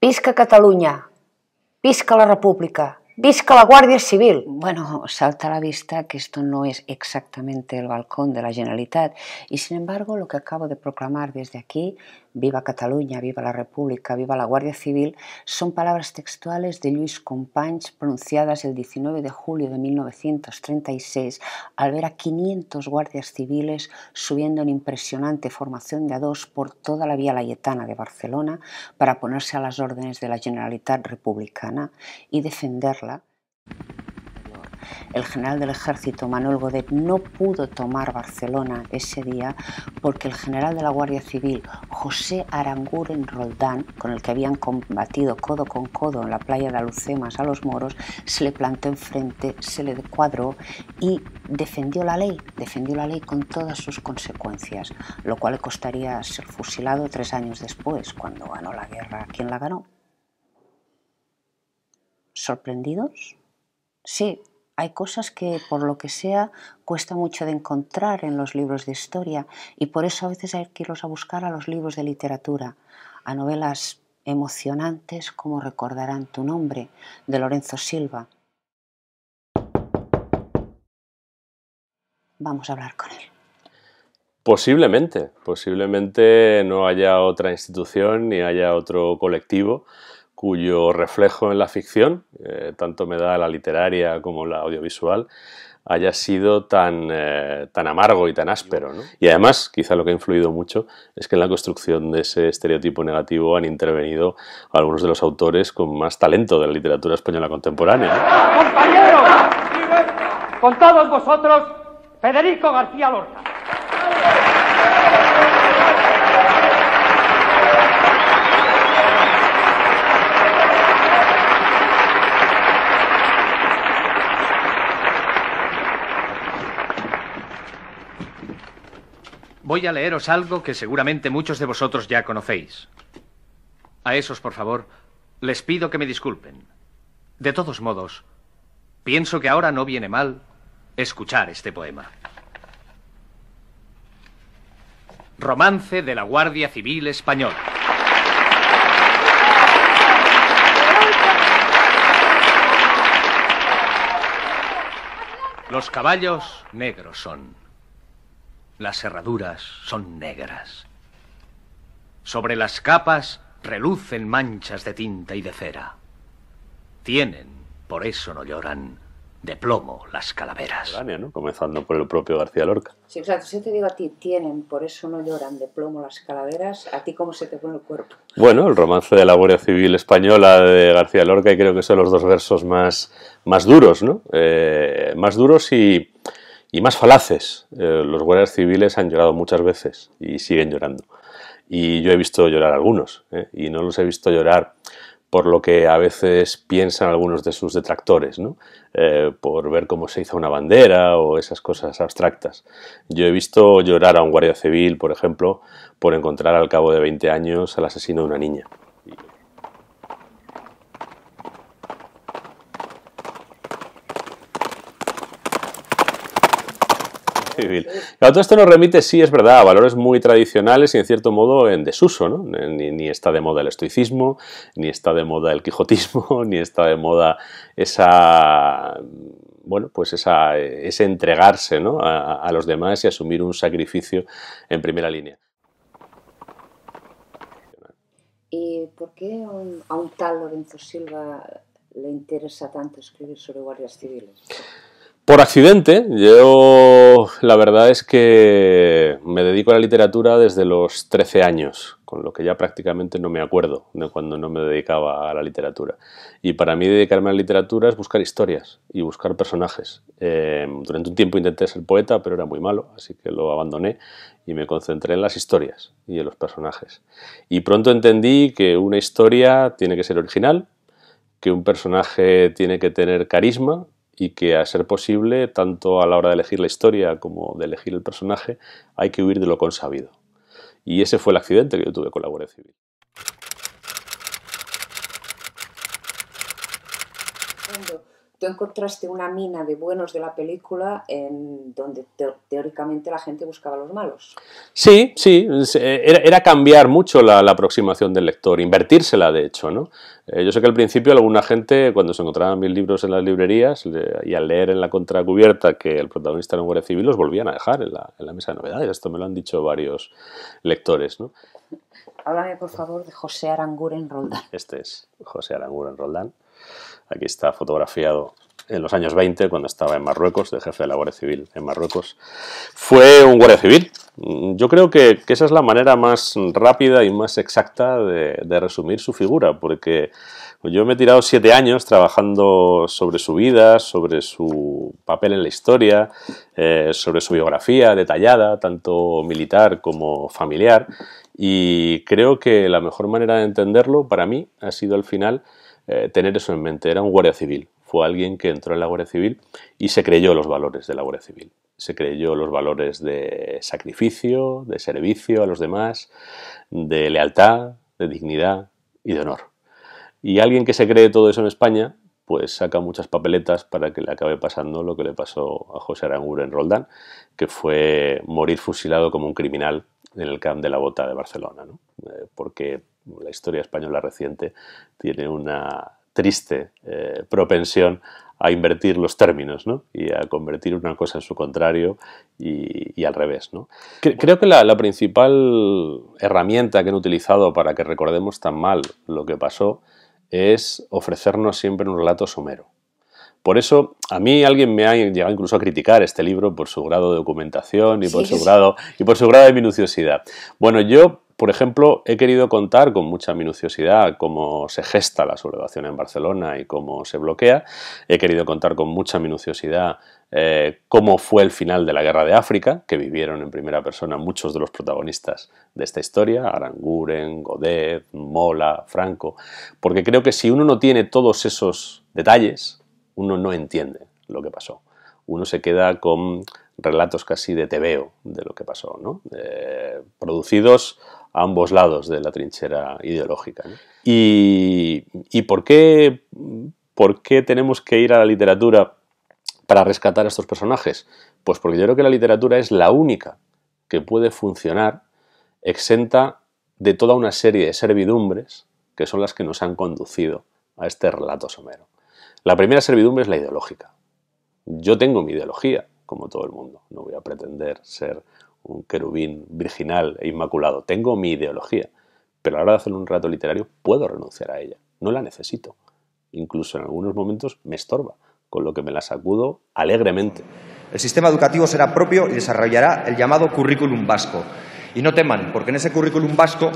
Visca Catalunya, visca la República, visca la Guardia Civil. Bueno, salta a la vista que esto no es exactamente el balcón de la Generalitat y sin embargo lo que acabo de proclamar desde aquí, viva Cataluña, viva la República, viva la Guardia Civil, son palabras textuales de Lluís Companys pronunciadas el 19 de julio de 1936 al ver a 500 guardias civiles subiendo en impresionante formación de a dos por toda la Vía Laietana de Barcelona para ponerse a las órdenes de la Generalitat republicana y defenderla. El general del ejército Manuel Godet no pudo tomar Barcelona ese día porque el general de la Guardia Civil José Aranguren Roldán, con el que habían combatido codo con codo en la playa de Alucemas a los moros, se le plantó enfrente, se le cuadró y defendió la ley con todas sus consecuencias, lo cual le costaría ser fusilado 3 años después, cuando ganó la guerra. ¿Quién la ganó? ¿Sorprendidos? Sí. Hay cosas que, por lo que sea, cuesta mucho de encontrar en los libros de historia y por eso a veces hay que irlos a buscar a los libros de literatura, a novelas emocionantes como Recordarán tu nombre, de Lorenzo Silva. Vamos a hablar con él. Posiblemente no haya otra institución ni haya otro colectivo cuyo reflejo en la ficción, tanto me da la literaria como la audiovisual, haya sido tan amargo y tan áspero, ¿no? Y además, quizá lo que ha influido mucho es que en la construcción de ese estereotipo negativo han intervenido algunos de los autores con más talento de la literatura española contemporánea, ¿no? ¡Compañeros! Con todos vosotros, Federico García Lorca. Voy a leeros algo que seguramente muchos de vosotros ya conocéis. A esos, por favor, les pido que me disculpen. De todos modos, pienso que ahora no viene mal escuchar este poema. Romance de la Guardia Civil Española. Los caballos negros son. Las herraduras son negras. Sobre las capas relucen manchas de tinta y de cera. Tienen, por eso no lloran, de plomo las calaveras. ¿No? Comenzando por el propio García Lorca. Sí, exacto. Si yo te digo a ti, tienen, por eso no lloran, de plomo las calaveras, ¿a ti cómo se te pone el cuerpo? Bueno, el romance de la Guardia Civil Española de García Lorca, y creo que son los dos versos más duros, ¿no? Más duros y más falaces. Los guardias civiles han llorado muchas veces y siguen llorando. Y yo he visto llorar a algunos, y no los he visto llorar por lo que a veces piensan algunos de sus detractores, ¿no? Por ver cómo se hizo una bandera o esas cosas abstractas. Yo he visto llorar a un guardia civil, por ejemplo, por encontrar al cabo de 20 años al asesino de una niña. Civil. Claro, todo esto nos remite, sí, es verdad, a valores muy tradicionales y en cierto modo en desuso, ¿no? Ni está de moda el estoicismo, ni está de moda el quijotismo, ni está de moda ese entregarse, ¿no? a los demás y asumir un sacrificio en primera línea. ¿Y por qué a un tal Lorenzo Silva le interesa tanto escribir sobre guardias civiles? Por accidente. Yo la verdad es que me dedico a la literatura desde los 13 años, con lo que ya prácticamente no me acuerdo de cuando no me dedicaba a la literatura. Y para mí dedicarme a la literatura es buscar historias y buscar personajes. Durante un tiempo intenté ser poeta, pero era muy malo, así que lo abandoné y me concentré en las historias y en los personajes. Y pronto entendí que una historia tiene que ser original, que un personaje tiene que tener carisma, y que a ser posible, tanto a la hora de elegir la historia como de elegir el personaje, hay que huir de lo consabido. Y ese fue el accidente que yo tuve con la Guardia Civil. tú encontraste una mina de buenos de la película en donde teóricamente la gente buscaba los malos. Sí, sí, era cambiar mucho la aproximación del lector, invertírsela de hecho, ¿no? Yo sé que al principio alguna gente, cuando se encontraban mis libros en las librerías y al leer en la contracubierta que el protagonista era un guardia civil, los volvían a dejar en la mesa de novedades. Esto me lo han dicho varios lectores, ¿no? Háblame, por favor, de José Aranguren Roldán. Este es José Aranguren Roldán. Aquí está fotografiado en los años 20, cuando estaba en Marruecos, de jefe de la Guardia Civil en Marruecos. Fue un guardia civil. Yo creo que esa es la manera más rápida y más exacta de resumir su figura, porque yo me he tirado 7 años trabajando sobre su vida, sobre su papel en la historia, sobre su biografía detallada, tanto militar como familiar, y creo que la mejor manera de entenderlo, para mí, ha sido al final tener eso en mente. Era un guardia civil. Fue alguien que entró en la Guardia Civil y se creyó los valores de la Guardia Civil. Se creyó los valores de sacrificio, de servicio a los demás, de lealtad, de dignidad y de honor. Y alguien que se cree todo eso en España, pues saca muchas papeletas para que le acabe pasando lo que le pasó a José Aranguren Roldán, que fue morir fusilado como un criminal en el Camp de la Bota de Barcelona, ¿no? Porque la historia española reciente tiene una triste propensión a invertir los términos, ¿no? Y a convertir una cosa en su contrario y al revés, ¿no? Creo que la principal herramienta que han utilizado para que recordemos tan mal lo que pasó es ofrecernos siempre un relato somero. Por eso, a mí alguien me ha llegado incluso a criticar este libro por su grado de documentación y por su grado de minuciosidad. Bueno, yo, por ejemplo, he querido contar con mucha minuciosidad cómo se gesta la sublevación en Barcelona y cómo se bloquea. He querido contar con mucha minuciosidad cómo fue el final de la Guerra de África, que vivieron en primera persona muchos de los protagonistas de esta historia, Aranguren, Godet, Mola, Franco, porque creo que si uno no tiene todos esos detalles, uno no entiende lo que pasó. Uno se queda con relatos casi de tebeo de lo que pasó, ¿no? Producidos a ambos lados de la trinchera ideológica, ¿no? ¿Y por qué tenemos que ir a la literatura para rescatar a estos personajes? Pues porque yo creo que la literatura es la única que puede funcionar exenta de toda una serie de servidumbres que son las que nos han conducido a este relato somero. La primera servidumbre es la ideológica. Yo tengo mi ideología, como todo el mundo. No voy a pretender ser un querubín virginal e inmaculado. Tengo mi ideología, pero a la hora de hacer un relato literario puedo renunciar a ella. No la necesito. Incluso en algunos momentos me estorba, con lo que me la sacudo alegremente. El sistema educativo será propio y desarrollará el llamado currículum vasco. Y no teman, porque en ese currículum vasco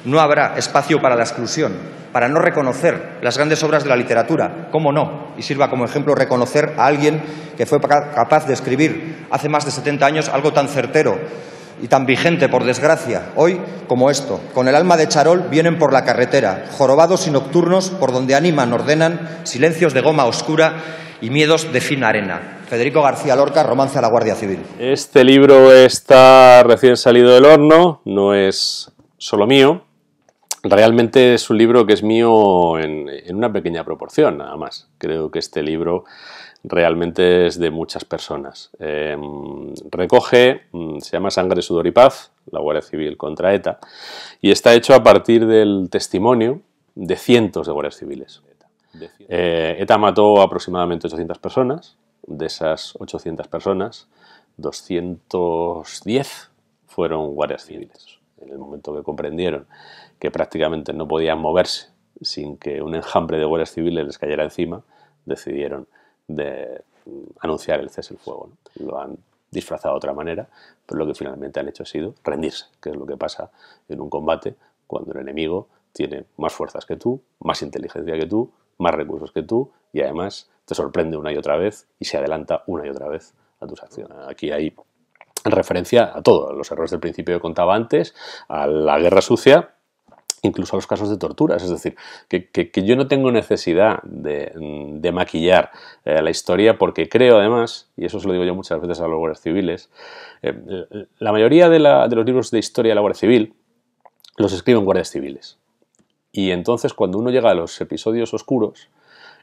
no habrá espacio para la exclusión, para no reconocer las grandes obras de la literatura, cómo no, y sirva como ejemplo reconocer a alguien que fue capaz de escribir hace más de 70 años algo tan certero y tan vigente, por desgracia, hoy como esto. Con el alma de charol vienen por la carretera, jorobados y nocturnos por donde animan, ordenan, silencios de goma oscura y miedos de fina arena. Federico García Lorca, Romance a la Guardia Civil. Este libro está recién salido del horno, no es solo mío. Realmente es un libro que es mío en una pequeña proporción, nada más. Creo que este libro realmente es de muchas personas. Recoge, se llama Sangre, Sudor y Paz, la Guardia Civil contra ETA, y está hecho a partir del testimonio de cientos de guardias civiles. ETA mató aproximadamente 800 personas. De esas 800 personas, 210 fueron guardias civiles. En el momento que comprendieron que prácticamente no podían moverse sin que un enjambre de guardias civiles les cayera encima, decidieron anunciar el cese el fuego, ¿no? Lo han disfrazado de otra manera, pero lo que finalmente han hecho ha sido rendirse, que es lo que pasa en un combate cuando el enemigo tiene más fuerzas que tú, más inteligencia que tú, más recursos que tú y además te sorprende una y otra vez y se adelanta una y otra vez a tus acciones. Aquí hay referencia a todo, a los errores del principio que contaba antes, a la guerra sucia, incluso a los casos de torturas. Es decir, que yo no tengo necesidad de maquillar la historia porque creo además, y eso se lo digo yo muchas veces a los guardias civiles, la mayoría de los libros de historia de la Guardia Civil los escriben guardias civiles. Y entonces cuando uno llega a los episodios oscuros,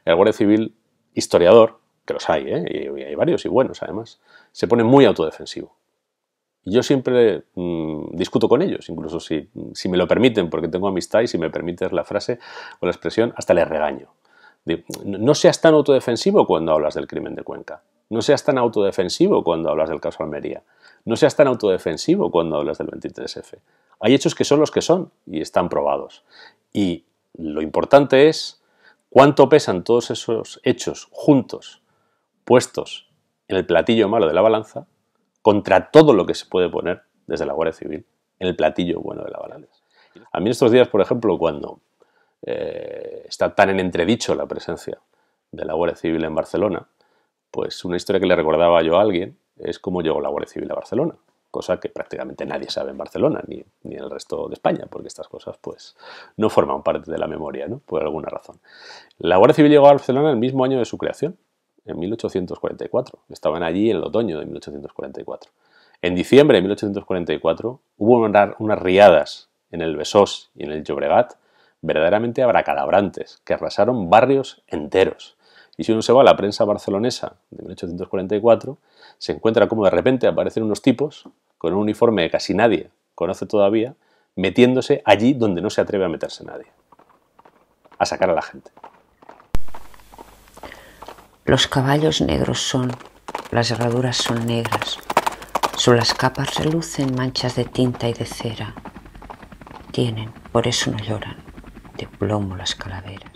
el guardia civil historiador, que los hay, y hay varios y buenos además, se pone muy autodefensivo. Y yo siempre discuto con ellos, incluso si me lo permiten, porque tengo amistad y si me permites la frase o la expresión, hasta les regaño. Digo, no seas tan autodefensivo cuando hablas del crimen de Cuenca. No seas tan autodefensivo cuando hablas del caso Almería. No seas tan autodefensivo cuando hablas del 23F. Hay hechos que son los que son y están probados. Y lo importante es cuánto pesan todos esos hechos juntos, puestos en el platillo malo de la balanza, contra todo lo que se puede poner desde la Guardia Civil en el platillo bueno de la balanza. A mí estos días, por ejemplo, cuando está tan en entredicho la presencia de la Guardia Civil en Barcelona, pues una historia que le recordaba yo a alguien es cómo llegó la Guardia Civil a Barcelona, cosa que prácticamente nadie sabe en Barcelona ni en el resto de España, porque estas cosas pues no forman parte de la memoria, ¿no? Por alguna razón. La Guardia Civil llegó a Barcelona el mismo año de su creación, en 1844. Estaban allí en el otoño de 1844. En diciembre de 1844 hubo unas riadas en el Besós y en el Llobregat verdaderamente abracadabrantes, que arrasaron barrios enteros. Y si uno se va a la prensa barcelonesa de 1844, se encuentra como de repente aparecen unos tipos con un uniforme que casi nadie conoce todavía, metiéndose allí donde no se atreve a meterse nadie, a sacar a la gente. Los caballos negros son, las herraduras son negras, sobre las capas relucen manchas de tinta y de cera. Tienen, por eso no lloran, de plomo las calaveras.